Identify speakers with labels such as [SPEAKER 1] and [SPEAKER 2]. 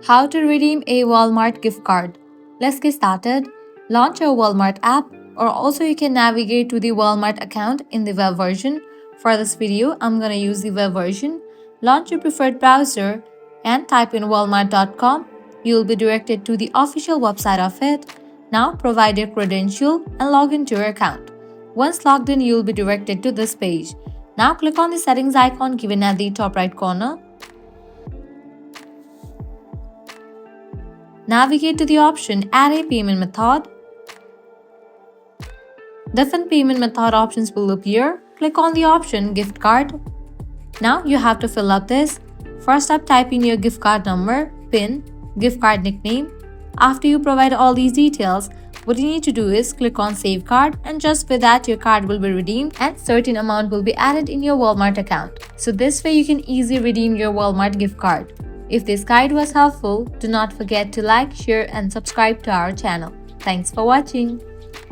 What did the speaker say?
[SPEAKER 1] How to redeem a Walmart gift card. Let's get started. Launch your Walmart app, or also you can navigate to the Walmart account in the web version. For this video, I'm going to use the web version. Launch your preferred browser and type in walmart.com. You will be directed to the official website of it. Now provide your credential and log into your account. Once logged in, you will be directed to this page. Now click on the settings icon given at the top right corner. Navigate to the option Add a payment method. Different payment method options will appear. Click on the option Gift Card. Now you have to fill up this. First up, type in your gift card number, PIN, gift card nickname. After you provide all these details, what you need to do is click on Save Card, and just with that your card will be redeemed and certain amount will be added in your Walmart account. So this way you can easily redeem your Walmart gift card. If this guide was helpful, do not forget to like, share and subscribe to our channel. Thanks for watching.